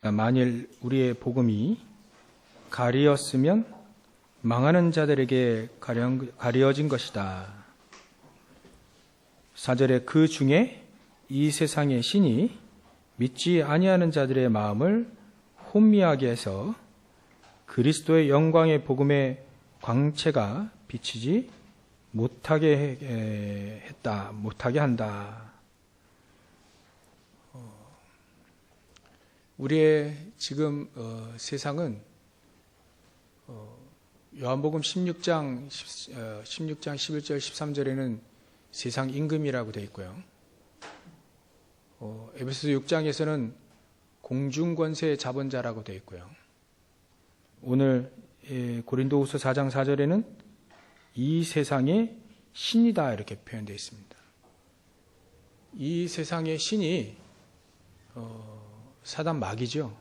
만일 우리의 복음이 가리었으면 망하는 자들에게 가려진 것이다. 4절에 그 중에 이 세상의 신이 믿지 아니하는 자들의 마음을 혼미하게 해서 그리스도의 영광의 복음의 광채가 비치지 못하게 한다. 우리의 지금 세상은 요한복음 16장 11절 13절에는 세상 임금이라고 되어 있고요. 에베소서 6장에서는 공중권세의 자본자라고 되어 있고요. 오늘 고린도후서 4장 4절에는 이 세상의 신이다 이렇게 표현되어 있습니다. 이 세상의 신이 사단 마귀죠.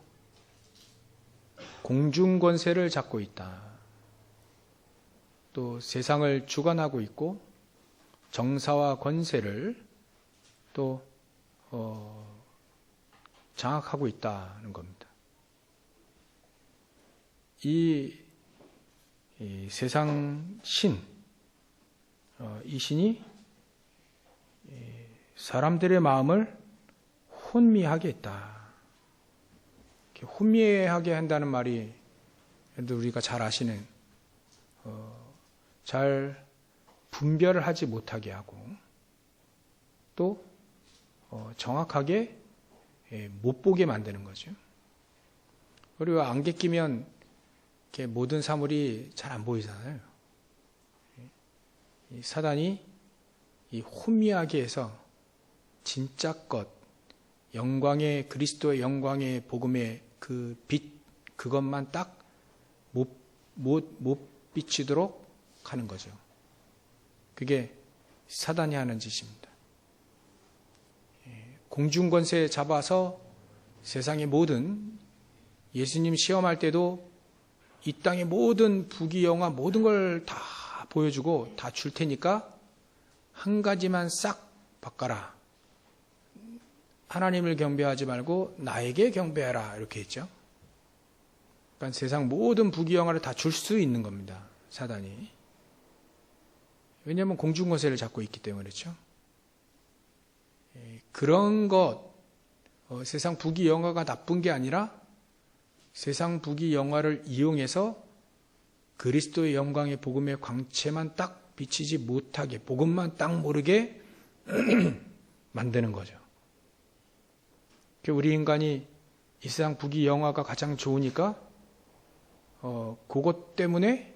공중권세를 잡고 있다. 또 세상을 주관하고 있고 정사와 권세를 또 장악하고 있다는 겁니다. 이 세상 신, 이 신이 사람들의 마음을 혼미하게 했다. 혼미하게 한다는 말이 우리가 잘 아시는 잘 분별을 하지 못하게 하고 또 정확하게 못 보게 만드는 거죠. 그리고 안개 끼면 이렇게 모든 사물이 잘 안 보이잖아요. 이 사단이 이 혼미하게 해서 진짜 것, 영광의 그리스도의 영광의 복음의 그 빛 그것만 딱 못 비치도록 하는 거죠. 그게 사단이 하는 짓입니다. 공중권세 잡아서 세상의 모든 예수님 시험할 때도 이 땅의 모든 부귀영화 모든 걸 다 보여주고 다 줄 테니까 한 가지만 싹 바꿔라. 하나님을 경배하지 말고 나에게 경배하라 이렇게 했죠. 그러니까 세상 모든 부귀영화를 다 줄 수 있는 겁니다. 사단이. 왜냐하면 공중권세를 잡고 있기 때문에 그렇죠. 그런 것 세상 부귀영화가 나쁜 게 아니라 세상 부귀영화를 이용해서 그리스도의 영광의 복음의 광채만 딱 비치지 못하게 복음만 딱 모르게 만드는 거죠. 우리 인간이 이 세상 부귀영화가 가장 좋으니까 그것 때문에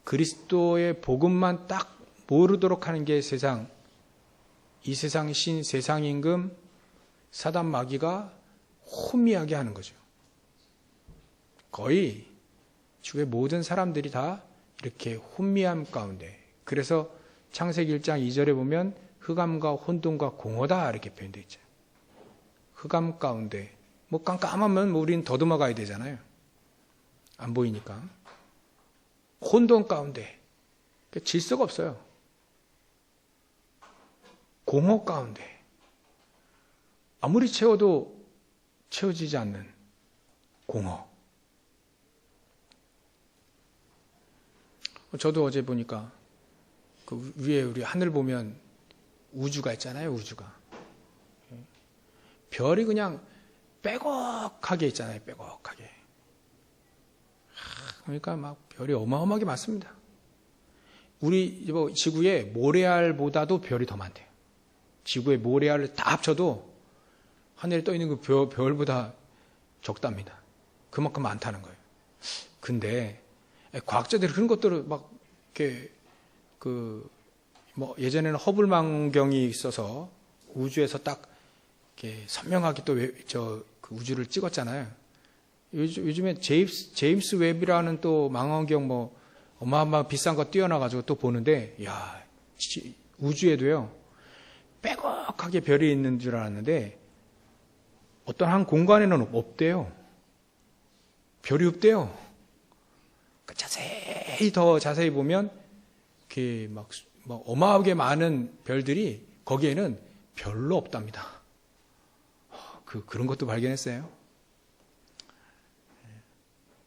그리스도의 복음만 딱 모르도록 하는 게 이 세상 신, 세상 임금, 사단 마귀가 혼미하게 하는 거죠. 거의 주의 모든 사람들이 다 이렇게 혼미함 가운데. 그래서 창세기 1장 2절에 보면 흑암과 혼돈과 공허다 이렇게 표현되어 있죠. 흑암 가운데. 뭐 깜깜하면 우리는 더듬어 가야 되잖아요. 안 보이니까. 혼돈 가운데. 질서가 없어요. 공허 가운데. 아무리 채워도 채워지지 않는 공허. 저도 어제 보니까 그 위에 우리 하늘 보면 우주가 있잖아요. 우주가. 별이 그냥 빼곡하게 있잖아요. 빼곡하게. 그러니까 막 별이 어마어마하게 많습니다. 우리 지구에 모래알보다도 별이 더 많대요. 지구의 모래알을 다 합쳐도 하늘에 떠 있는 그 별보다 적답니다. 그만큼 많다는 거예요. 근데 과학자들이 그런 것들을 막 이렇게 예전에는 허블 망경이 있어서 우주에서 딱 이렇게 선명하게 또 그 우주를 찍었잖아요. 요즘에 제임스 웹이라는 또 망원경 어마어마 비싼 거 띄워놔가지고 또 보는데, 야, 우주에도요, 빼곡하게 별이 있는 줄 알았는데, 어떤 한 공간에는 없대요. 별이 없대요. 더 자세히 보면, 이렇게 막 어마하게 많은 별들이 거기에는 별로 없답니다. 그런 것도 발견했어요.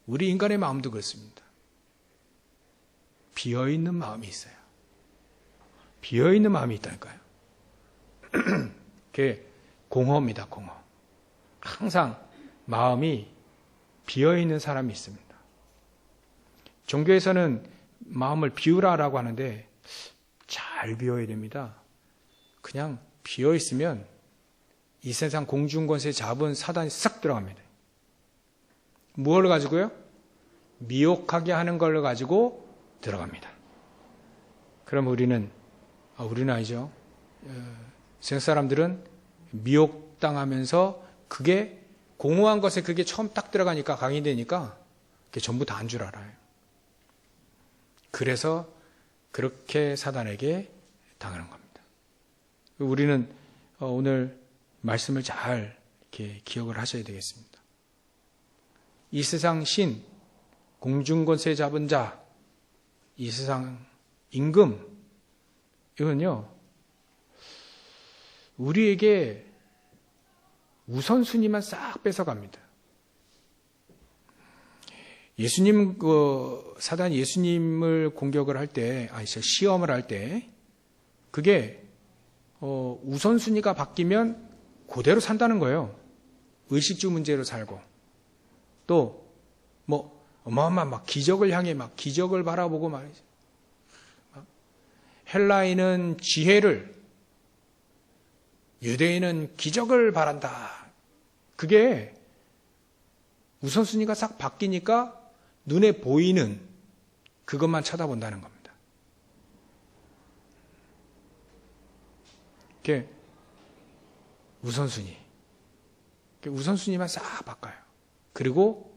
우리 인간의 마음도 그렇습니다. 비어있는 마음이 있어요. 비어있는 마음이 있다니까요. 그게 공허입니다. 공허. 항상 마음이 비어있는 사람이 있습니다. 종교에서는 마음을 비우라라고 하는데 잘 비워야 됩니다. 그냥 비어있으면 이 세상 공중권세 잡은 사단이 싹 들어갑니다. 무엇을 가지고요? 미혹하게 하는 걸 가지고 들어갑니다. 그럼 우리는 아니죠. 세상 사람들은 미혹당하면서 그게 공허한 것에 그게 처음 딱 들어가니까 강의되니까 그게 전부 다 안 줄 알아요. 그래서 그렇게 사단에게 당하는 겁니다. 우리는 오늘 말씀을 잘 이렇게 기억을 하셔야 되겠습니다. 이 세상 신, 공중권세 잡은 자, 이 세상 임금, 이건요, 우리에게 우선순위만 싹 뺏어갑니다. 예수님, 사단이 예수님을 공격을 할 때, 시험을 할 때, 그게, 우선순위가 바뀌면 그대로 산다는 거예요. 의식주 문제로 살고. 또, 어마어마한 기적을 향해 기적을 바라보고 말이죠. 헬라인은 지혜를, 유대인은 기적을 바란다. 그게 우선순위가 싹 바뀌니까 눈에 보이는 그것만 쳐다본다는 겁니다. 이게 우선순위만 싹 바꿔요. 그리고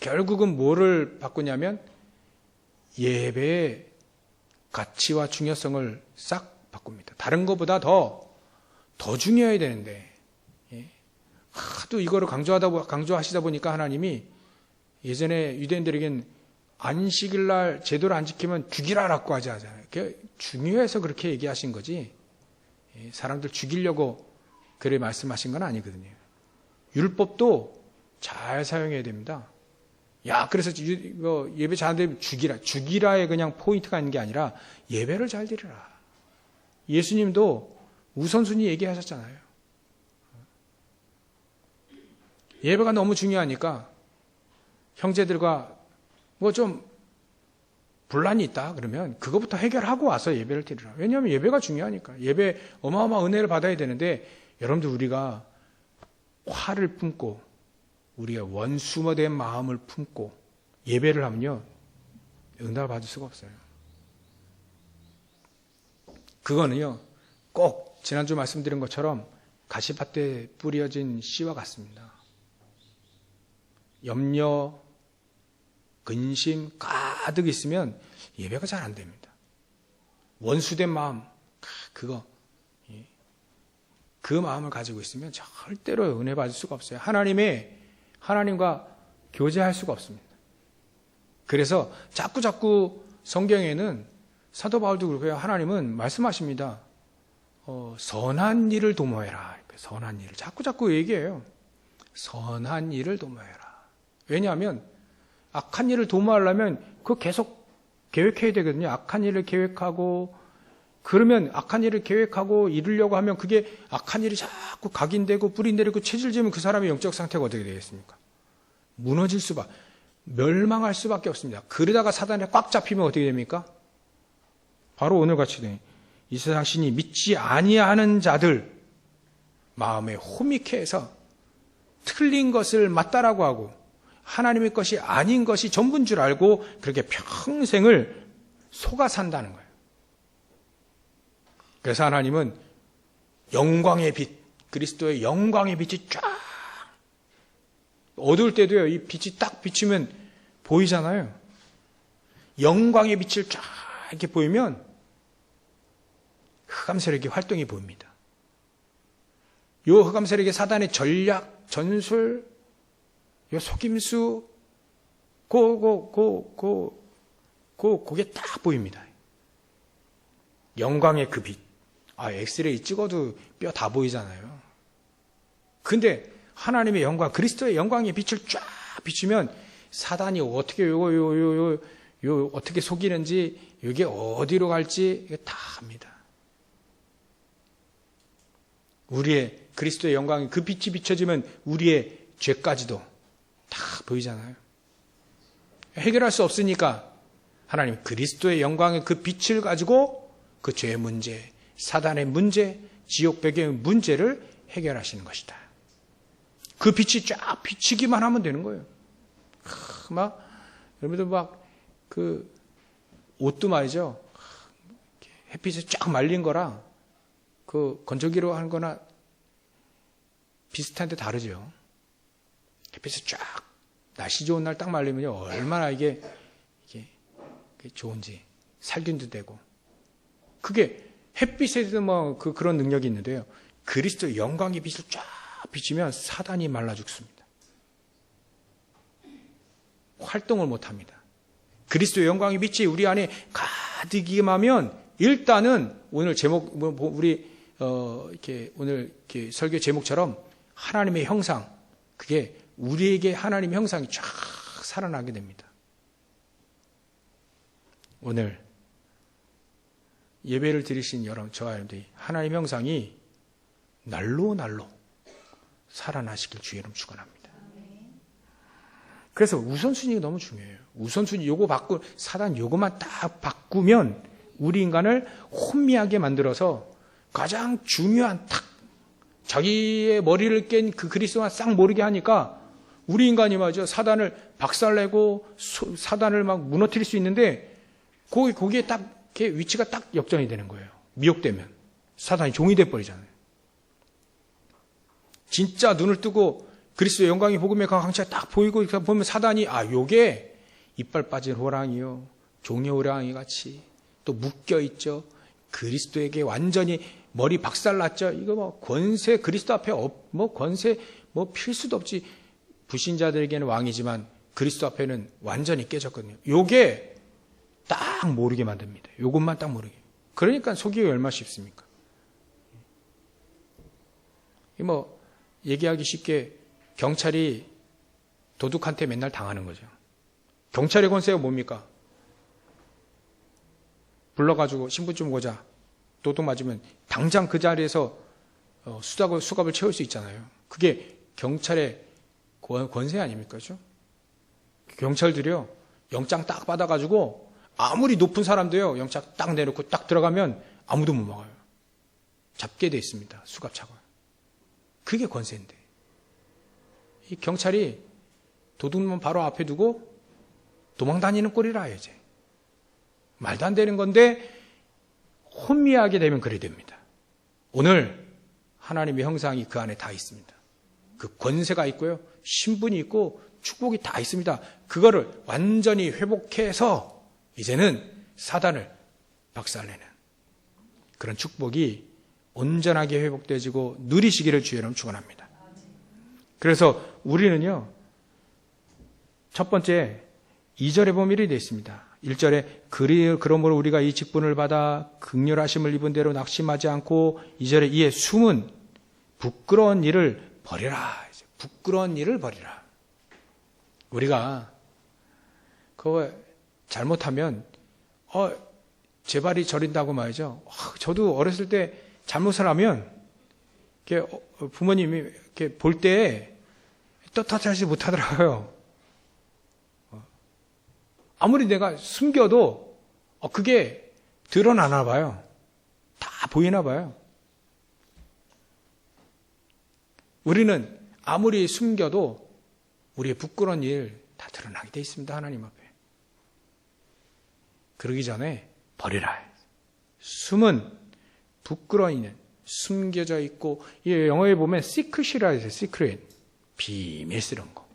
결국은 뭐를 바꾸냐면 예배의 가치와 중요성을 싹 바꿉니다. 다른 것보다 더 중요해야 되는데, 하도 이거를 강조하시다 보니까 하나님이 예전에 유대인들에겐 안식일날 제도를 안 지키면 죽이라라고 하잖아요. 중요해서 그렇게 얘기하신 거지, 사람들 죽이려고 그래 말씀하신 건 아니거든요. 율법도 잘 사용해야 됩니다. 그래서 예배 잘 안 되면 죽이라에 그냥 포인트가 있는 게 아니라 예배를 잘 드리라. 예수님도 우선순위 얘기하셨잖아요. 예배가 너무 중요하니까 형제들과 좀 분란이 있다 그러면 그것부터 해결하고 와서 예배를 드리라. 왜냐하면 예배가 중요하니까. 예배 어마어마한 은혜를 받아야 되는데, 여러분들 우리가 화를 품고 우리가 원수모된 마음을 품고 예배를 하면요, 응답을 받을 수가 없어요. 그거는요, 꼭 지난주 말씀드린 것처럼 가시밭에 뿌려진 씨와 같습니다. 염려, 근심 가득 있으면 예배가 잘 안 됩니다. 원수된 마음, 그 마음을 가지고 있으면 절대로 은혜 받을 수가 없어요. 하나님과 교제할 수가 없습니다. 그래서 자꾸 성경에는 사도 바울도 그렇고요. 하나님은 말씀하십니다. 선한 일을 도모해라. 선한 일을 자꾸 얘기해요. 선한 일을 도모해라. 왜냐하면 악한 일을 도모하려면 그거 계속 계획해야 되거든요. 악한 일을 계획하고, 그러면 악한 일을 계획하고 이루려고 하면 그게 악한 일이 자꾸 각인되고 뿌리 내리고 체질지면 그 사람의 영적 상태가 어떻게 되겠습니까? 무너질 멸망할 수밖에 없습니다. 그러다가 사단에 꽉 잡히면 어떻게 됩니까? 바로 오늘같이 이 세상 신이 믿지 아니하는 자들 마음에 호미케 해서 틀린 것을 맞다라고 하고 하나님의 것이 아닌 것이 전부인 줄 알고 그렇게 평생을 속아 산다는 거예요. 그래서 하나님은 영광의 빛, 그리스도의 영광의 빛이 쫙, 어두울 때도요, 이 빛이 딱 비추면 보이잖아요. 영광의 빛을 쫙 이렇게 보이면 흑암세력의 활동이 보입니다. 이 흑암세력의 사단의 전략, 전술, 이 속임수, 그게 딱 보입니다. 영광의 그 빛. 엑스레이 찍어도 뼈 다 보이잖아요. 근데 하나님의 영광, 그리스도의 영광의 빛을 쫙 비추면 사단이 어떻게 어떻게 속이는지, 이게 어디로 갈지 이거 다 압니다. 우리의 그리스도의 영광이 그 빛이 비춰지면 우리의 죄까지도 다 보이잖아요. 해결할 수 없으니까 하나님 그리스도의 영광의 그 빛을 가지고 그 죄의 문제, 사단의 문제, 지옥 배경의 문제를 해결하시는 것이다. 그 빛이 쫙 비치기만 하면 되는 거예요. 여러분들 그 옷도 말이죠. 햇빛에 쫙 말린 거랑 그 건조기로 하는 거나 비슷한데 다르죠. 햇빛에 쫙 날씨 좋은 날 딱 말리면요. 얼마나 이게 좋은지 살균도 되고. 그게 햇빛에도 그런 능력이 있는데요. 그리스도의 영광의 빛을 쫙 비치면 사단이 말라 죽습니다. 활동을 못 합니다. 그리스도의 영광의 빛이 우리 안에 가득 임하면 일단은 오늘 제목, 우리, 오늘 설교 제목처럼 하나님의 형상, 그게 우리에게 하나님의 형상이 쫙 살아나게 됩니다. 오늘 예배를 드리신 여러분, 저와 여러분들이 하나님의 형상이 날로 살아나시길 주의 이름 축원합니다. 그래서 우선순위가 너무 중요해요. 우선순위 요거 사단 요거만 딱 바꾸면 우리 인간을 혼미하게 만들어서 가장 중요한 자기의 머리를 깬 그 그리스도만 싹 모르게 하니까 우리 인간이 말이죠. 사단을 박살내고 사단을 막 무너뜨릴 수 있는데 거기에 딱 위치가 딱 역전이 되는 거예요. 미혹되면 사단이 종이 돼버리잖아요. 진짜 눈을 뜨고 그리스도의 영광이 복음의 강체가 딱 보이고 보면 사단이 요게 이빨 빠진 호랑이요, 종이 호랑이 같이 또 묶여 있죠. 그리스도에게 완전히 머리 박살났죠. 이거 권세 그리스도 앞에 권세 필수도 없지. 불신자들에게는 왕이지만 그리스도 앞에는 완전히 깨졌거든요. 요게 딱 모르게 만듭니다. 요것만 딱 모르게. 그러니까 속이기 얼마나 쉽습니까? 얘기하기 쉽게 경찰이 도둑한테 맨날 당하는 거죠. 경찰의 권세가 뭡니까? 불러가지고 신분증 보자. 도둑 맞으면 당장 그 자리에서 수갑을 채울 수 있잖아요. 그게 경찰의 권세 아닙니까? 그렇죠? 경찰들이요. 영장 딱 받아가지고 아무리 높은 사람도요. 영장 딱 내놓고 딱 들어가면 아무도 못 막아요. 잡게 돼 있습니다. 수갑차가. 그게 권세인데. 이 경찰이 도둑만 바로 앞에 두고 도망다니는 꼴이라 이제. 말도 안 되는 건데 혼미하게 되면 그래 됩니다. 오늘 하나님의 형상이 그 안에 다 있습니다. 그 권세가 있고요. 신분이 있고 축복이 다 있습니다. 그거를 완전히 회복해서 이제는 사단을 박살내는 그런 축복이 온전하게 회복되지고 누리시기를 주의 이름 축원합니다. 그래서 우리는요. 첫 번째 2절에 보면 이렇게 되어 있습니다. 1절에 그러므로 우리가 이 직분을 받아 긍휼하심을 입은 대로 낙심하지 않고 2절에 이에 숨은 부끄러운 일을 버리라. 부끄러운 일을 버리라. 우리가 그거 잘못하면 제 발이 저린다고 말이죠. 저도 어렸을 때 잘못을 하면 부모님이 이렇게 볼 때 떳떳하지 못하더라고요. 아무리 내가 숨겨도 그게 드러나나 봐요. 다 보이나 봐요. 우리는 아무리 숨겨도 우리의 부끄러운 일 다 드러나게 돼 있습니다. 하나님 앞에. 그러기 전에 버리라. 숨은 부끄러운 일은 숨겨져 있고 영어에 보면 secret이라 해서 secret. 비밀스러운 거.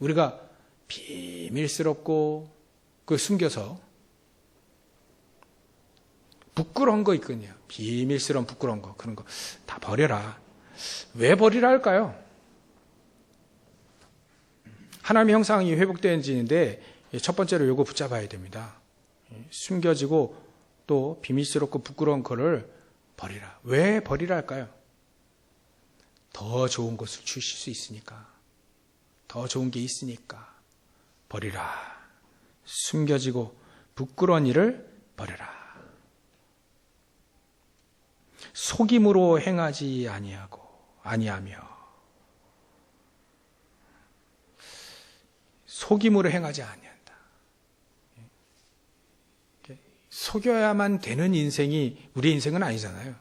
우리가 비밀스럽고 그 숨겨서 부끄러운 거 있거든요. 비밀스러운 부끄러운 거 그런 거 다 버려라. 왜 버리라 할까요? 하나님의 형상이 회복되어지는데 첫 번째로 요거 붙잡아야 됩니다. 숨겨지고 또 비밀스럽고 부끄러운 거를 버리라. 왜 버리라 할까요? 더 좋은 것을 주실 수 있으니까. 더 좋은 게 있으니까 버리라. 숨겨지고 부끄러운 일을 버려라. 속임으로 행하지 아니하며 속임으로 행하지 아니한다. 속여야만 되는 인생이 우리 인생은 아니잖아요.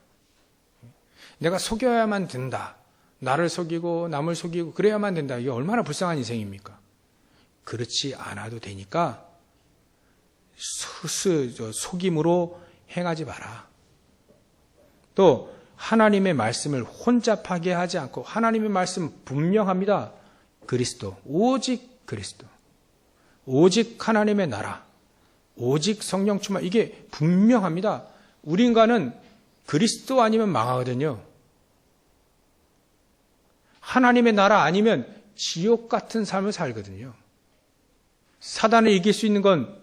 내가 속여야만 된다. 나를 속이고 남을 속이고 그래야만 된다. 이게 얼마나 불쌍한 인생입니까? 그렇지 않아도 되니까 속임으로 행하지 마라. 또 하나님의 말씀을 혼잡하게 하지 않고 하나님의 말씀 분명합니다. 그리스도, 오직 그리스도, 오직 하나님의 나라, 오직 성령 충만, 이게 분명합니다. 우리 인간은 그리스도 아니면 망하거든요. 하나님의 나라 아니면 지옥 같은 삶을 살거든요. 사단을 이길 수 있는 건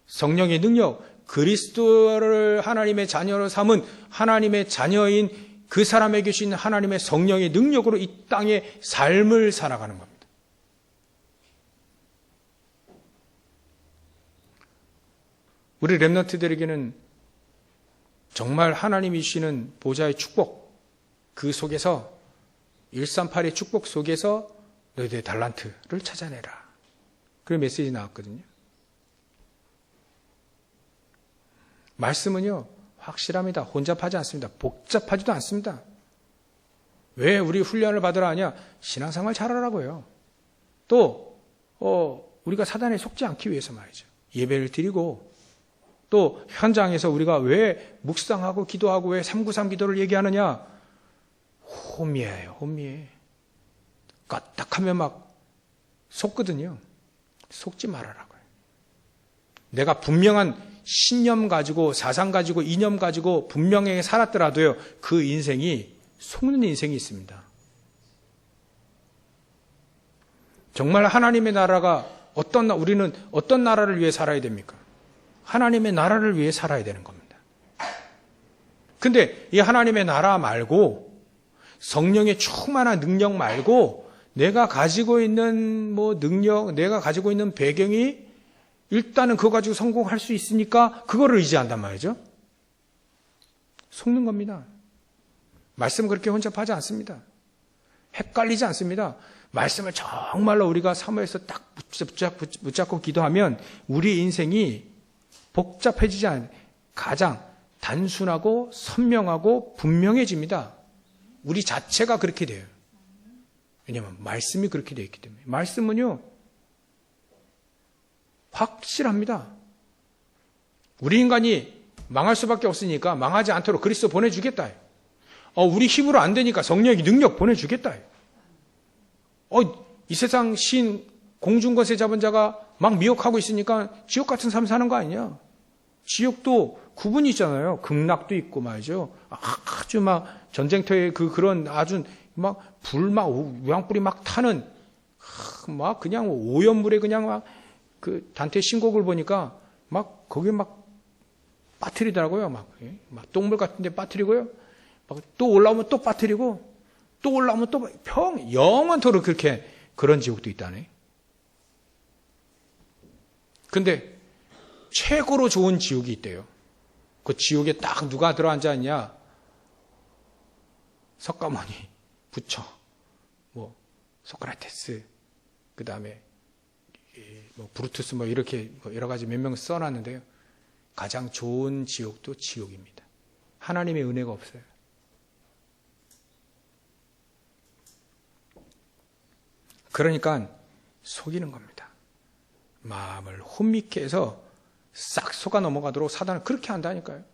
성령의 능력, 그리스도를 하나님의 자녀로 삼은 하나님의 자녀인 그 사람에게 주신 하나님의 성령의 능력으로 이 땅의 삶을 살아가는 겁니다. 우리 렘넌트들에게는 정말 하나님이 주시는 보좌의 축복, 그 속에서 138의 축복 속에서 너희들의 달란트를 찾아내라. 그런 메시지 나왔거든요. 말씀은요, 확실합니다. 혼잡하지 않습니다. 복잡하지도 않습니다. 왜 우리 훈련을 받으라 하냐? 신앙생활 잘하라고요. 또 우리가 사단에 속지 않기 위해서 말이죠. 예배를 드리고 또 현장에서 우리가 왜 묵상하고 기도하고 왜 393 기도를 얘기하느냐? 호미예요. 호미에. 까딱하면 막 속거든요. 속지 말아라고요. 내가 분명한 신념 가지고 사상 가지고 이념 가지고 분명하게 살았더라도요. 그 인생이 속는 인생이 있습니다. 정말 하나님의 나라가 우리는 어떤 나라를 위해 살아야 됩니까? 하나님의 나라를 위해 살아야 되는 겁니다. 근데 이 하나님의 나라 말고 성령의 충만한 능력 말고 내가 가지고 있는 능력, 내가 가지고 있는 배경이 일단은 그거 가지고 성공할 수 있으니까 그거를 의지한단 말이죠. 속는 겁니다. 말씀은 그렇게 혼잡하지 않습니다. 헷갈리지 않습니다. 말씀을 정말로 우리가 사모해서 딱 붙잡고 기도하면 우리 인생이 복잡해지지 않아요. 가장 단순하고 선명하고 분명해집니다. 우리 자체가 그렇게 돼요. 왜냐하면 말씀이 그렇게 되어 있기 때문에. 말씀은요, 확실합니다. 우리 인간이 망할 수밖에 없으니까 망하지 않도록 그리스도 보내주겠다. 우리 힘으로 안 되니까 성령의 능력 보내주겠다. 이 세상 신 공중권세 잡은 자가 막 미혹하고 있으니까 지옥 같은 삶 사는 거 아니냐. 지옥도 구분이 있잖아요. 극락도 있고 말이죠. 아주 막 전쟁터에 그런 아주 막 불 막 우양불이 막 타는 막 그냥 오염물에 그냥 막 그 단테 신곡을 보니까 막 거기 막 빠뜨리더라고요. 막 똥물 같은데 빠뜨리고요. 막 또 올라오면 또 빠뜨리고 또 올라오면 또 영원토록 그렇게 그런 지옥도 있다네. 근데 최고로 좋은 지옥이 있대요. 그 지옥에 딱 누가 들어앉아 있냐? 석가모니, 부처, 소크라테스, 그 다음에 브루투스 이렇게 여러 가지 몇 명 써놨는데요. 가장 좋은 지옥도 지옥입니다. 하나님의 은혜가 없어요. 그러니까 속이는 겁니다. 마음을 혼미케 해서 싹 속아 넘어가도록 사단은 그렇게 한다니까요.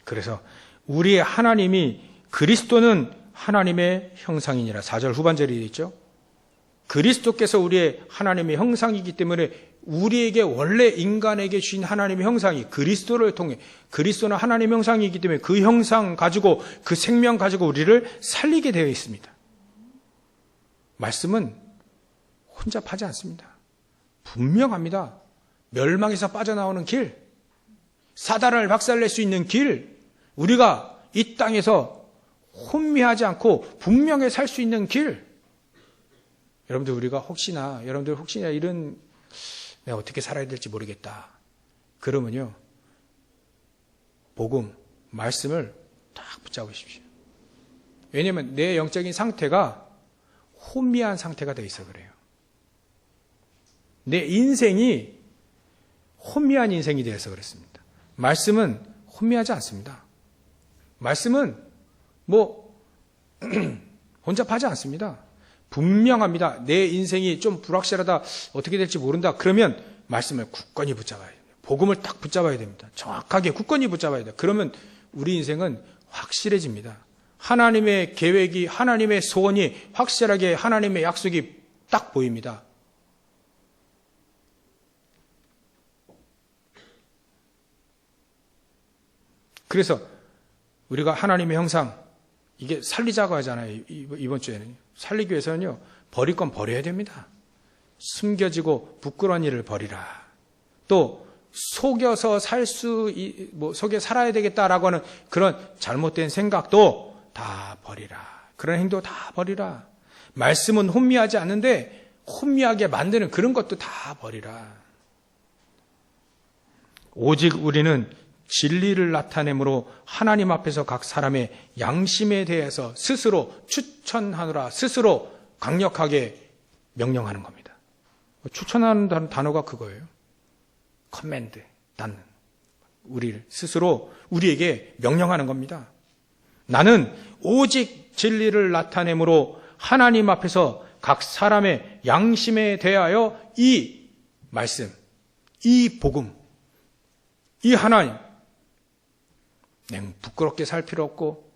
그래서 우리의 하나님이 그리스도는 하나님의 형상이니라. 4절 후반절이 있죠. 그리스도께서 우리의 하나님의 형상이기 때문에 우리에게 원래 인간에게 주신 하나님의 형상이 그리스도를 통해 그리스도는 하나님의 형상이기 때문에 그 형상 가지고 그 생명 가지고 우리를 살리게 되어 있습니다. 말씀은 혼잡하지 않습니다. 분명합니다. 멸망에서 빠져나오는 길, 사단을 박살낼 수 있는 길, 우리가 이 땅에서 혼미하지 않고 분명히 살 수 있는 길, 여러분들 혹시나 이런 내가 어떻게 살아야 될지 모르겠다. 그러면요. 복음, 말씀을 딱 붙잡으십시오. 왜냐하면 내 영적인 상태가 혼미한 상태가 돼 있어 그래요. 내 인생이 혼미한 인생이 되어서 그렇습니다. 말씀은 혼미하지 않습니다. 말씀은 혼잡하지 않습니다. 분명합니다. 내 인생이 좀 불확실하다, 어떻게 될지 모른다. 그러면 말씀을 굳건히 붙잡아야 됩니다. 복음을 딱 붙잡아야 됩니다. 정확하게 굳건히 붙잡아야 돼요. 그러면 우리 인생은 확실해집니다. 하나님의 계획이, 하나님의 소원이 확실하게, 하나님의 약속이 딱 보입니다. 그래서 우리가 하나님의 형상, 이게 살리자고 하잖아요. 이번 주에는. 살리기 위해서는요, 버릴 건 버려야 됩니다. 숨겨지고 부끄러운 일을 버리라. 또 속여서 속여 살아야 되겠다라고 하는 그런 잘못된 생각도 다 버리라. 그런 행동 다 버리라. 말씀은 혼미하지 않는데 혼미하게 만드는 그런 것도 다 버리라. 오직 우리는 진리를 나타내므로 하나님 앞에서 각 사람의 양심에 대해서 스스로 추천하노라, 스스로 강력하게 명령하는 겁니다. 추천하는 단어가 그거예요. 커맨드, 나는. 우리를 스스로 우리에게 명령하는 겁니다. 나는 오직 진리를 나타내므로 하나님 앞에서 각 사람의 양심에 대하여 이 말씀, 이 복음, 이 하나님, 부끄럽게 살 필요 없고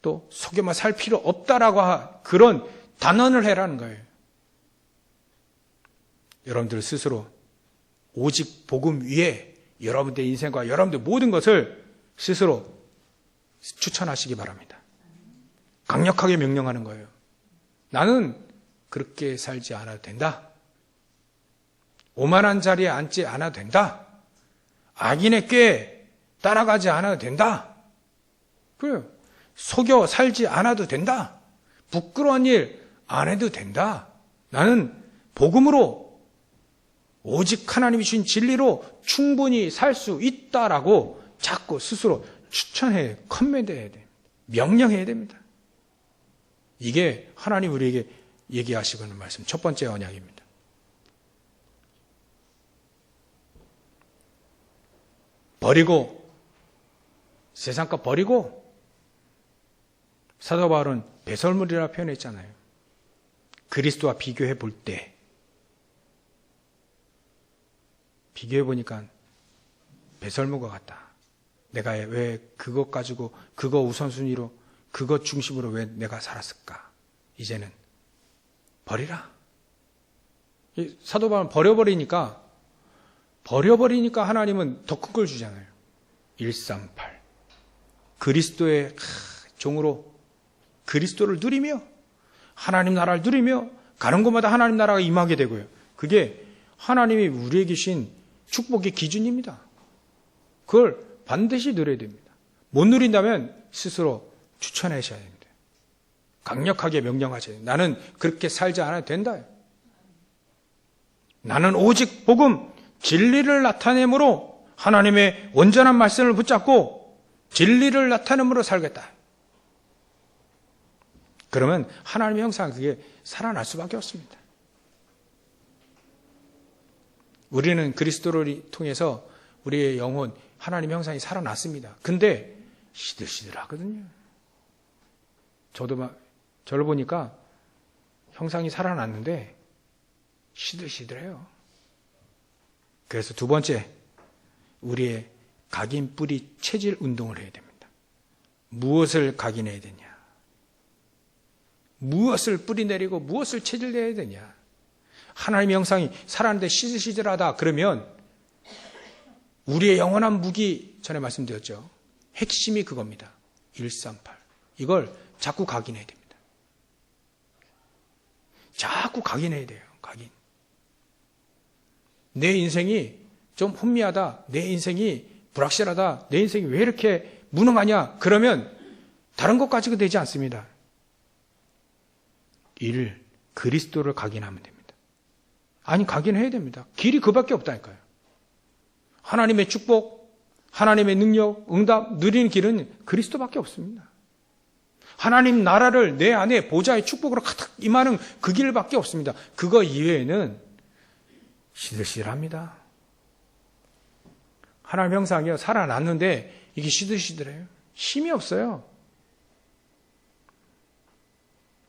또 속여만 살 필요 없다라고 그런 단언을 해라는 거예요. 여러분들 스스로 오직 복음 위에 여러분들의 인생과 여러분들 모든 것을 스스로 추천하시기 바랍니다. 강력하게 명령하는 거예요. 나는 그렇게 살지 않아도 된다. 오만한 자리에 앉지 않아도 된다. 악인의 꾀에 따라가지 않아도 된다. 그래요. 속여 살지 않아도 된다. 부끄러운 일 안 해도 된다. 나는 복음으로 오직 하나님이 주신 진리로 충분히 살 수 있다라고 자꾸 스스로 추천해, 커맨드해야 돼. 명령해야 됩니다. 이게 하나님 우리에게 얘기하시고 있는 말씀, 첫 번째 언약입니다. 버리고, 세상과 버리고, 사도 바울은 배설물이라 표현했잖아요. 그리스도와 비교해 볼 때, 비교해 보니까 배설물과 같다. 내가 왜 그것 가지고, 그거 우선순위로, 그것 중심으로 왜 내가 살았을까? 이제는 버리라. 사도 바울은 버려버리니까 하나님은 더 큰 걸 주잖아요. 138. 그리스도의 종으로 그리스도를 누리며 하나님 나라를 누리며 가는 곳마다 하나님 나라가 임하게 되고요. 그게 하나님이 우리에게 주신 축복의 기준입니다. 그걸 반드시 누려야 됩니다. 못 누린다면 스스로 추천하셔야 됩니다. 강력하게 명령하셔야 됩니다. 나는 그렇게 살지 않아도 된다. 나는 오직 복음, 진리를 나타내므로 하나님의 온전한 말씀을 붙잡고 진리를 나타내므로 살겠다. 그러면 하나님의 형상 그게 살아날 수밖에 없습니다. 우리는 그리스도를 통해서 우리의 영혼, 하나님의 형상이 살아났습니다. 근데 시들시들하거든요. 저를 보니까 형상이 살아났는데 시들시들해요. 그래서 두 번째, 우리의 각인 뿌리 체질 운동을 해야 됩니다. 무엇을 각인해야 되냐? 무엇을 뿌리 내리고 무엇을 체질내야 되냐? 하나님의 형상이 살았는데 시들시들하다 그러면 우리의 영원한 무기, 전에 말씀드렸죠. 핵심이 그겁니다. 138. 이걸 자꾸 각인해야 됩니다. 자꾸 각인해야 돼요. 각인. 내 인생이 좀 혼미하다. 내 인생이 불확실하다. 내 인생이 왜 이렇게 무능하냐? 그러면 다른 것 가지고 되지 않습니다. 그리스도를 각인하면 됩니다. 아니, 각인해야 됩니다. 길이 그밖에 없다니까요. 하나님의 축복, 하나님의 능력, 응답, 누리는 길은 그리스도밖에 없습니다. 하나님 나라를 내 안에 보좌의 축복으로 가득 임하는 그 길밖에 없습니다. 그거 이외에는 시들시들합니다. 하나님 형상이요, 살아났는데 이게 시들시들해요. 힘이 없어요.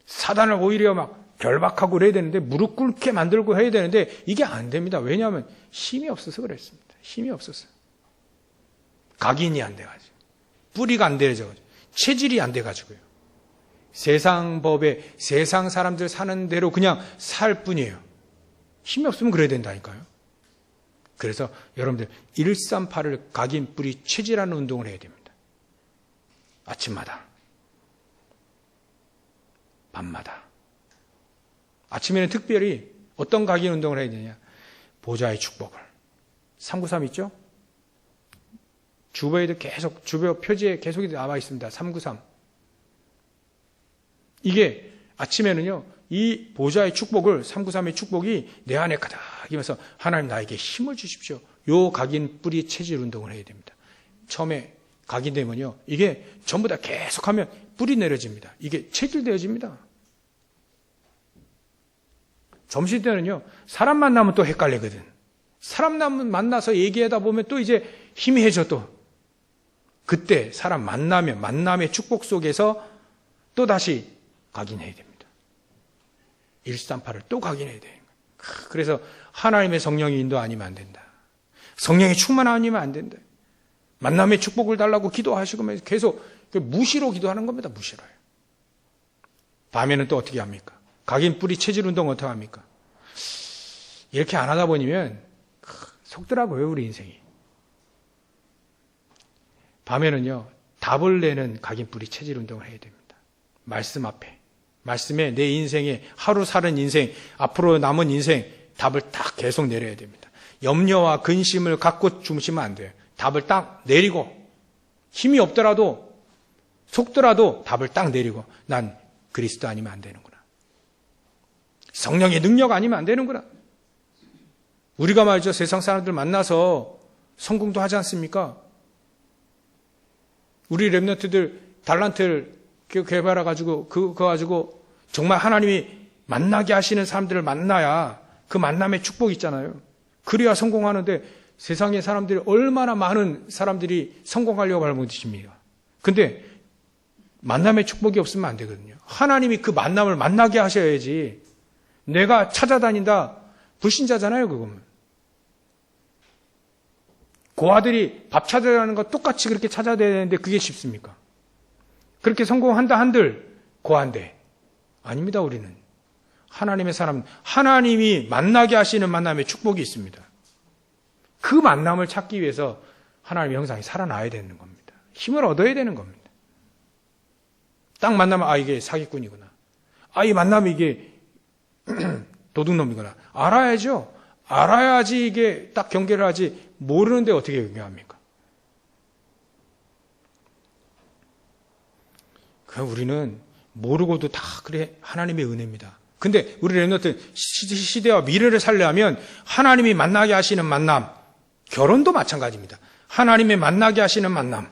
사단을 오히려 막 결박하고 그래야 되는데, 무릎 꿇게 만들고 해야 되는데 이게 안 됩니다. 왜냐하면 힘이 없어서 그랬습니다. 힘이 없었어요. 각인이 안 돼가지고, 뿌리가 안 돼가지고, 체질이 안 돼가지고요. 세상 법에 세상 사람들 사는 대로 그냥 살 뿐이에요. 힘이 없으면 그래야 된다니까요. 그래서 여러분들 138을 각인, 뿌리, 체질하는 운동을 해야 됩니다. 아침마다, 밤마다. 아침에는 특별히 어떤 각인 운동을 해야 되냐? 보좌의 축복을. 393 있죠? 주보에도 계속, 주보 표지에 계속 나와 있습니다. 393. 이게 아침에는요, 이 보좌의 축복을, 393의 축복이 내 안에 가득이면서 하나님 나에게 힘을 주십시오. 요 각인, 뿌리, 체질 운동을 해야 됩니다. 처음에 각인되면요, 이게 전부 다 계속하면 뿌리 내려집니다. 이게 체질되어집니다. 점심때는요, 사람 만나면 또 헷갈리거든. 사람 만나서 얘기하다 보면 또 이제 희미해져 또. 그때 사람 만나면 만남의 축복 속에서 또 다시 각인해야 됩니다. 138을 또 각인해야 돼요. 그래서 하나님의 성령의 인도 아니면 안 된다. 성령의 충만 아니면 안 된다. 만남의 축복을 달라고 기도하시고 계속 무시로 기도하는 겁니다. 무시로요. 밤에는 또 어떻게 합니까? 각인, 뿌리, 체질 운동 어떻게 합니까? 이렇게 안 하다 보면 속더라고요, 우리 인생이. 밤에는요, 답을 내는 각인, 뿌리, 체질 운동을 해야 됩니다. 말씀 앞에. 말씀에 내 인생에 하루 사는 인생, 앞으로 남은 인생 답을 딱 계속 내려야 됩니다. 염려와 근심을 갖고 주무시면 안 돼요. 답을 딱 내리고, 힘이 없더라도, 속더라도 답을 딱 내리고, 난 그리스도 아니면 안 되는구나. 성령의 능력 아니면 안 되는구나. 우리가 말이죠, 세상 사람들 만나서 성공도 하지 않습니까? 우리 랩런트들 달란트를 개발해가지고, 그거 가지고 정말 하나님이 만나게 하시는 사람들을 만나야 그 만남의 축복이 있잖아요. 그래야 성공하는데 세상의 사람들이 얼마나 많은 사람들이 성공하려고 하는 것입니까? 근데 만남의 축복이 없으면 안 되거든요. 하나님이 그 만남을 만나게 하셔야지. 내가 찾아다닌다, 불신자잖아요, 그거는. 고아들이 밥 찾아다니는 거 똑같이 그렇게 찾아다니는데 그게 쉽습니까? 그렇게 성공한다 한들 고아인데. 아닙니다, 우리는. 하나님의 사람, 하나님이 만나게 하시는 만남의 축복이 있습니다. 그 만남을 찾기 위해서 하나님의 형상이 살아나야 되는 겁니다. 힘을 얻어야 되는 겁니다. 딱 만나면, 아, 이게 사기꾼이구나. 아, 이 만나면 이게 도둑놈이구나. 알아야죠. 알아야지 이게 딱 경계를 하지. 모르는데 어떻게 경계합니까? 우리는 모르고도 다 그래 하나님의 은혜입니다. 근데 우리 랩런트 시대와 미래를 살려면 하나님이 만나게 하시는 만남, 결혼도 마찬가지입니다. 하나님의 만나게 하시는 만남,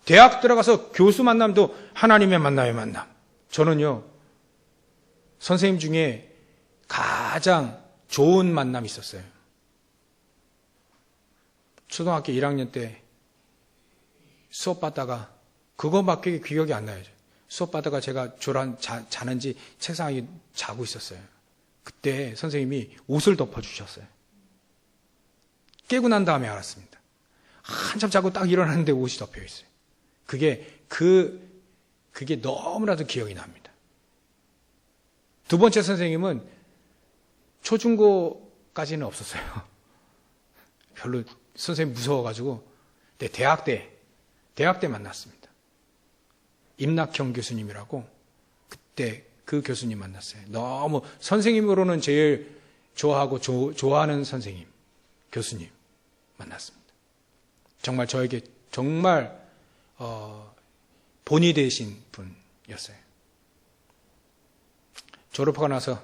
대학 들어가서 교수 만남도 하나님의 만남의 만남. 저는요, 선생님 중에 가장 좋은 만남이 있었어요. 초등학교 1학년 때 수업 받다가 그거밖에 기억이 안 나요. 수업 받다가 제가 자는지 책상에 자고 있었어요. 그때 선생님이 옷을 덮어주셨어요. 깨고 난 다음에 알았습니다. 한참 자고 딱 일어났는데 옷이 덮여 있어요. 그게 너무나도 기억이 납니다. 두 번째 선생님은 초중고까지는 없었어요. 별로 선생님 무서워가지고, 대학 때 만났습니다. 임낙형 교수님이라고, 그때 그 교수님 만났어요. 너무 선생님으로는 제일 좋아하고 좋아하는 선생님, 교수님 만났습니다. 정말 저에게 정말 본이 되신 분이었어요. 졸업하고 나서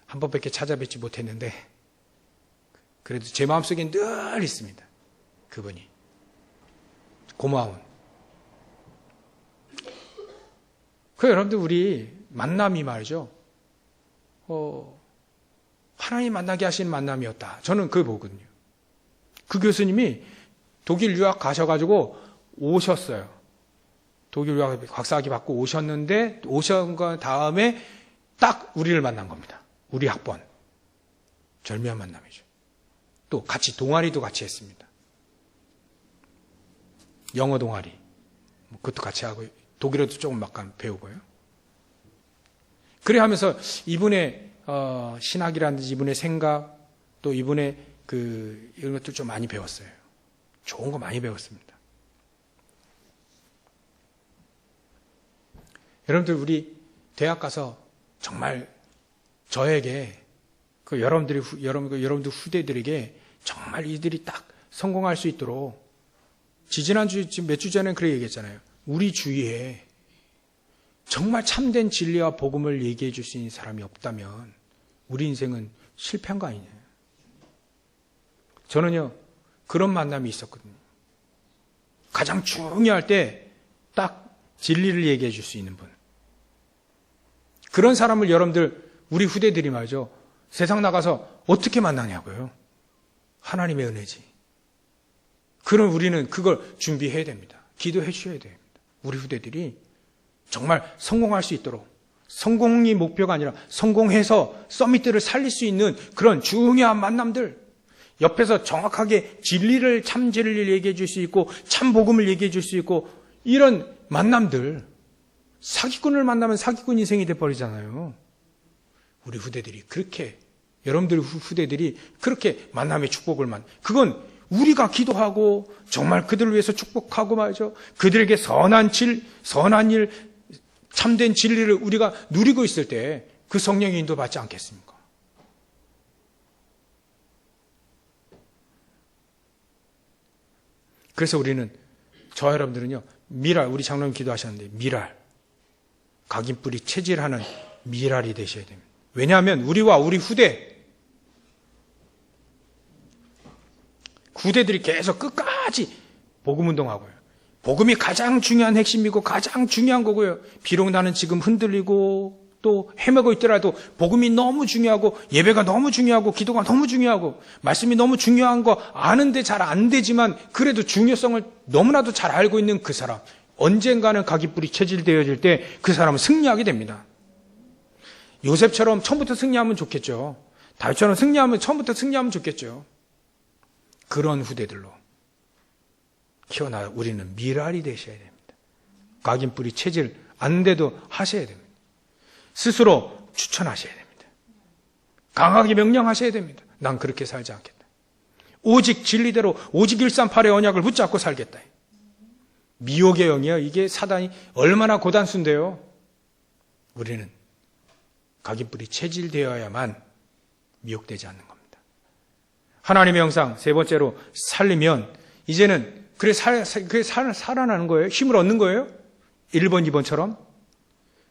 한 번밖에 찾아뵙지 못했는데 그래도 제 마음속에 늘 있습니다. 그분이. 고마운. 여러분들 우리 만남이 말이죠. 하나님 만나게 하시는 만남이었다. 저는 그걸 보거든요. 그 교수님이 독일 유학 가셔가지고 오셨어요. 독일 유학 박사학위 받고 오셨는데 오신 다음에 딱 우리를 만난 겁니다. 우리 학번. 절묘한 만남이죠. 또 같이 동아리도 같이 했습니다. 영어 동아리. 그것도 같이 하고 독일어도 조금 약간 배우고요. 그래 하면서 이분의 신학이라든지 이분의 생각 또 이분의 이런 것들 좀 많이 배웠어요. 좋은 거 많이 배웠습니다. 여러분들 우리 대학 가서 정말 저에게 여러분들 후대들에게 정말 이들이 딱 성공할 수 있도록 지난주 몇 주 전에 그렇게 얘기했잖아요. 우리 주위에 정말 참된 진리와 복음을 얘기해 줄 수 있는 사람이 없다면 우리 인생은 실패한 거 아니냐. 저는요 그런 만남이 있었거든요. 가장 중요할 때 딱 진리를 얘기해 줄 수 있는 분. 그런 사람을 여러분들 우리 후대들이 말이죠. 세상 나가서 어떻게 만나냐고요. 하나님의 은혜지. 그럼 우리는 그걸 준비해야 됩니다. 기도해 주셔야 됩니다. 우리 후대들이 정말 성공할 수 있도록 성공이 목표가 아니라 성공해서 서밋들을 살릴 수 있는 그런 중요한 만남들 옆에서 정확하게 진리를 참 진리를 얘기해 줄 수 있고 참 복음을 얘기해 줄 수 있고 이런 만남들 사기꾼을 만나면 사기꾼 인생이 돼버리잖아요. 우리 후대들이 그렇게 여러분들 후대들이 그렇게 만남의 축복을 그건 우리가 기도하고 정말 그들을 위해서 축복하고 말이죠. 그들에게 선한 일, 참된 진리를 우리가 누리고 있을 때 그 성령의 인도 받지 않겠습니까? 그래서 우리는 저와 여러분들은요. 미랄, 우리 장로님 기도하셨는데 미랄, 각인뿌리 체질하는 미랄이 되셔야 됩니다. 왜냐하면 우리와 우리 후대들이 계속 끝까지 복음운동하고요. 복음이 가장 중요한 핵심이고 가장 중요한 거고요. 비록 나는 지금 흔들리고 또 헤매고 있더라도 복음이 너무 중요하고 예배가 너무 중요하고 기도가 너무 중요하고 말씀이 너무 중요한 거 아는데 잘 안 되지만 그래도 중요성을 너무나도 잘 알고 있는 그 사람 언젠가는 각인뿌리 체질되어질 때 그 사람은 승리하게 됩니다. 요셉처럼 처음부터 승리하면 좋겠죠. 다윗처럼 처음부터 승리하면 좋겠죠. 그런 후대들로 키워나 우리는 미랄이 되셔야 됩니다. 각인뿌리 체질 안 돼도 하셔야 됩니다. 스스로 추천하셔야 됩니다. 강하게 명령하셔야 됩니다. 난 그렇게 살지 않겠다. 오직 진리대로 오직 138의 언약을 붙잡고 살겠다. 미혹의 영이요. 이게 사단이 얼마나 고단수인데요. 우리는 각인뿌리 체질되어야만 미혹되지 않는 겁니다. 하나님의 형상 세 번째로 살리면 이제는 그래 살아나는 거예요. 힘을 얻는 거예요. 1번, 2번처럼.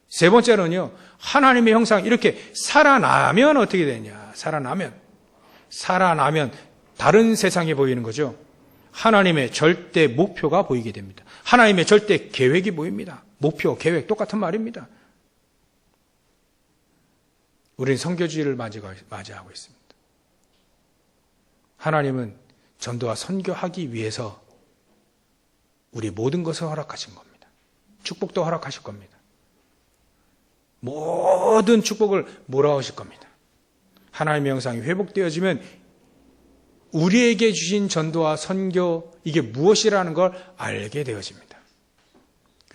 세 번째로는요. 하나님의 형상 이렇게 살아나면 어떻게 되냐. 살아나면 다른 세상에 보이는 거죠. 하나님의 절대 목표가 보이게 됩니다. 하나님의 절대 계획이 보입니다. 목표, 계획 똑같은 말입니다. 우리는 선교주의를 맞이하고 있습니다. 하나님은 전도와 선교하기 위해서 우리 모든 것을 허락하신 겁니다. 축복도 허락하실 겁니다. 모든 축복을 몰아오실 겁니다. 하나님의 형상이 회복되어지면 우리에게 주신 전도와 선교 이게 무엇이라는 걸 알게 되어집니다.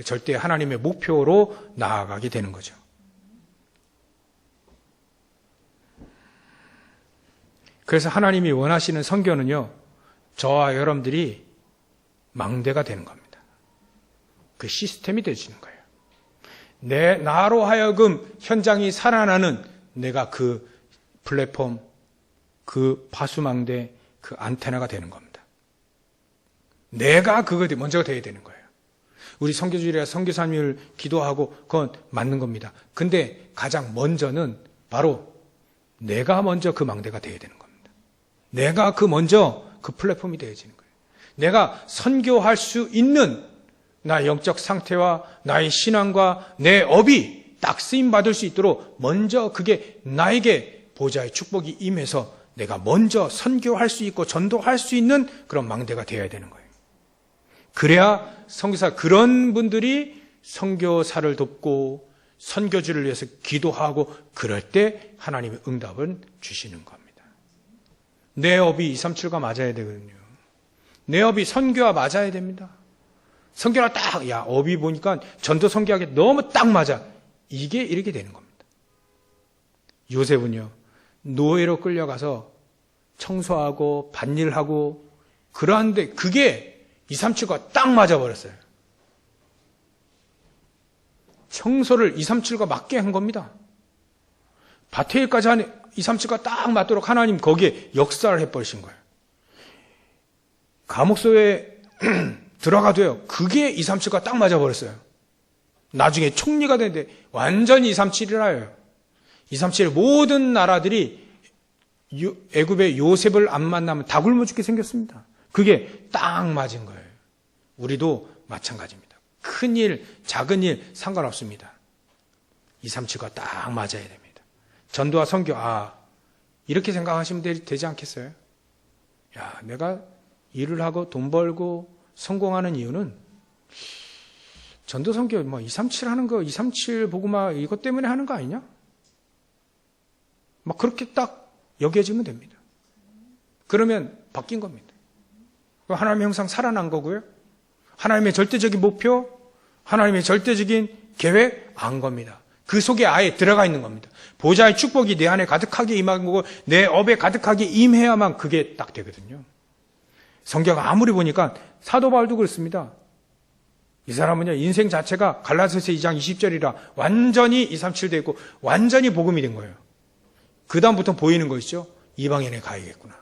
절대 하나님의 목표로 나아가게 되는 거죠. 그래서 하나님이 원하시는 선교는요. 저와 여러분들이 망대가 되는 겁니다. 그 시스템이 되어지는 거예요. 나로 하여금 현장이 살아나는 내가 그 플랫폼, 그 파수망대, 그 안테나가 되는 겁니다. 내가 그거 먼저 돼야 되는 거예요. 우리 선교주의라 선교사님을 기도하고 그건 맞는 겁니다. 근데 가장 먼저는 바로 내가 먼저 그 망대가 되어야 되는 겁니다. 내가 먼저 그 플랫폼이 되어지는 거예요. 내가 선교할 수 있는 나의 영적 상태와 나의 신앙과 내 업이 딱 쓰임받을 수 있도록 먼저 그게 나에게 보좌의 축복이 임해서 내가 먼저 선교할 수 있고 전도할 수 있는 그런 망대가 되어야 되는 거예요. 그래야 선교사, 그런 분들이 선교사를 돕고 선교주를 위해서 기도하고 그럴 때 하나님의 응답을 주시는 겁니다. 내 업이 237과 맞아야 되거든요. 내 업이 선교와 맞아야 됩니다. 선교가 딱, 업이 보니까 전도 선교하기 너무 딱 맞아. 이게 이렇게 되는 겁니다. 요셉은요, 노예로 끌려가서 청소하고 밭일하고 그러한데 그게 237과 딱 맞아버렸어요. 청소를 237과 맞게 한 겁니다. 밭에 일까지 한 237과 딱 맞도록 하나님 거기에 역사를 해버리신 거예요. 감옥소에 들어가도요, 그게 237과 딱 맞아버렸어요. 나중에 총리가 되는데 완전히 237이라요. 237의 모든 나라들이 애굽의 요셉을 안 만나면 다 굶어 죽게 생겼습니다. 그게 딱 맞은 거예요. 우리도 마찬가지입니다. 큰 일, 작은 일 상관없습니다. 237과 딱 맞아야 됩니다. 전도와 선교, 이렇게 생각하시면 되지 않겠어요? 내가 일을 하고 돈 벌고 성공하는 이유는 전도 선교 237 하는 거, 237 보고 이것 때문에 하는 거 아니냐? 그렇게 딱 여겨지면 됩니다. 그러면 바뀐 겁니다. 하나님의 형상 살아난 거고요. 하나님의 절대적인 목표, 하나님의 절대적인 계획 안 겁니다. 그 속에 아예 들어가 있는 겁니다. 보좌의 축복이 내 안에 가득하게 임한 거고 내 업에 가득하게 임해야만 그게 딱 되거든요. 성경 아무리 보니까 사도 바울도 그렇습니다. 이 사람은요, 인생 자체가 갈라디아서 2장 20절이라 완전히 237 되고 완전히 복음이 된 거예요. 그 다음부터 보이는 거 있죠? 이방인에 가야겠구나.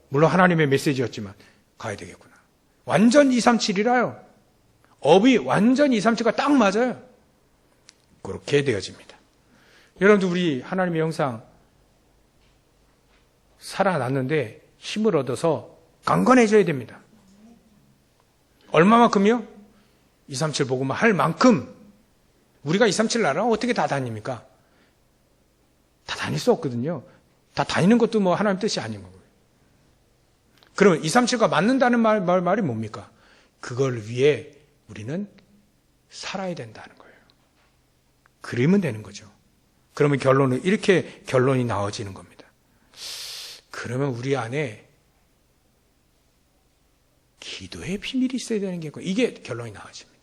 물론 하나님의 메시지였지만 가야 되겠구나. 완전 237이라요. 업이 완전 237과 딱 맞아요. 그렇게 되어집니다. 여러분들, 우리 하나님의 형상 살아났는데 힘을 얻어서 강건해져야 됩니다. 얼마만큼요? 237 보고만 할 만큼. 우리가 237 나라 어떻게 다 다닙니까? 다 다닐 수 없거든요. 다 다니는 것도 하나님 뜻이 아닌 거고요. 그러면 237과 맞는다는 말이 뭡니까? 그걸 위해 우리는 살아야 된다는 거예요. 그러면 되는 거죠. 그러면 결론은 이렇게 결론이 나와지는 겁니다. 그러면 우리 안에 기도의 비밀이 있어야 되는 게 이게 결론이 나와집니다.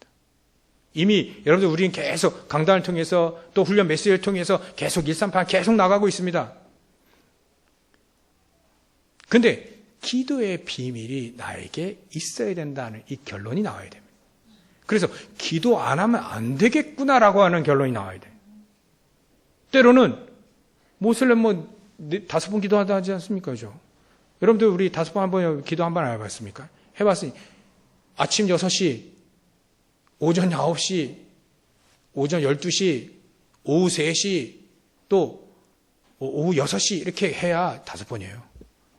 이미 여러분들 우리는 계속 강단을 통해서 또 훈련 메시지를 통해서 계속 138 계속 나가고 있습니다. 근데 기도의 비밀이 나에게 있어야 된다는 이 결론이 나와야 됩니다. 그래서 기도 안 하면 안 되겠구나라고 하는 결론이 나와야 돼요. 때로는 모슬렘 5번 기도하다 하지 않습니까? 그죠? 여러분들 우리 5번 한번 기도 한번 안 해봤습니까? 해봤으니 아침 6시, 오전 9시, 오전 12시, 오후 3시, 또 오후 6시 이렇게 해야 5번이에요.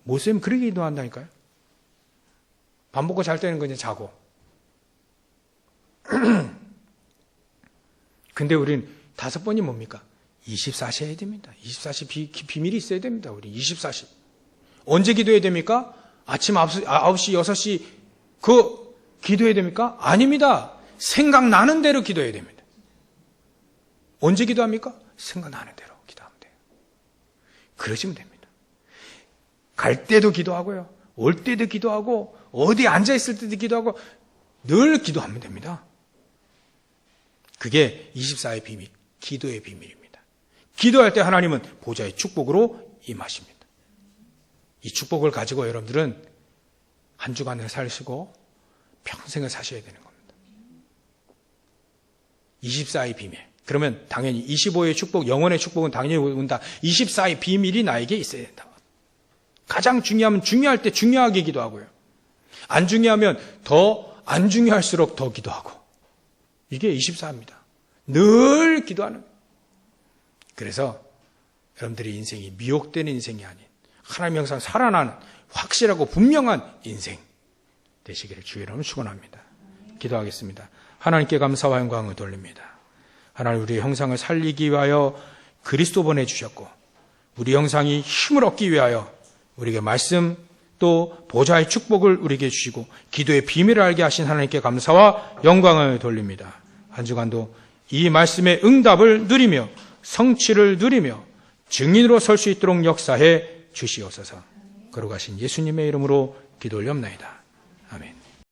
모슬렘 그렇게 기도한다니까요. 밥 먹고 잘 때는 그냥 자고. 근데 우리는 5번이 뭡니까? 24시 해야 됩니다. 24시 비밀이 있어야 됩니다. 우리 24시. 언제 기도해야 됩니까? 아침 9시, 6시 그 기도해야 됩니까? 아닙니다. 생각나는 대로 기도해야 됩니다. 언제 기도합니까? 생각나는 대로 기도하면 돼요. 그러시면 됩니다. 갈 때도 기도하고요. 올 때도 기도하고 어디 앉아있을 때도 기도하고 늘 기도하면 됩니다. 그게 24의 비밀, 기도의 비밀입니다. 기도할 때 하나님은 보좌의 축복으로 임하십니다. 이 축복을 가지고 여러분들은 한 주간을 사시고 평생을 사셔야 되는 겁니다. 24의 비밀. 그러면 당연히 25의 축복, 영원의 축복은 당연히 온다. 24의 비밀이 나에게 있어야 된다. 가장 중요하면 중요할 때 중요하게 기도하고요. 안 중요하면 더 안 중요할수록 더 기도하고. 이게 24입니다. 늘 기도하는. 그래서 여러분들의 인생이 미혹되는 인생이 아닌 하나님의 형상 살아나는 확실하고 분명한 인생 되시기를 주의 이름으로 축원합니다. 기도하겠습니다. 하나님께 감사와 영광을 돌립니다. 하나님, 우리의 형상을 살리기 위하여 그리스도 보내주셨고 우리 형상이 힘을 얻기 위하여 우리에게 말씀 또 보좌의 축복을 우리에게 주시고 기도의 비밀을 알게 하신 하나님께 감사와 영광을 돌립니다. 한 주간도 이 말씀의 응답을 누리며 성취를 누리며 증인으로 설 수 있도록 역사해 주시옵소서. 거룩하신 예수님의 이름으로 기도 올렸나이다. 아멘.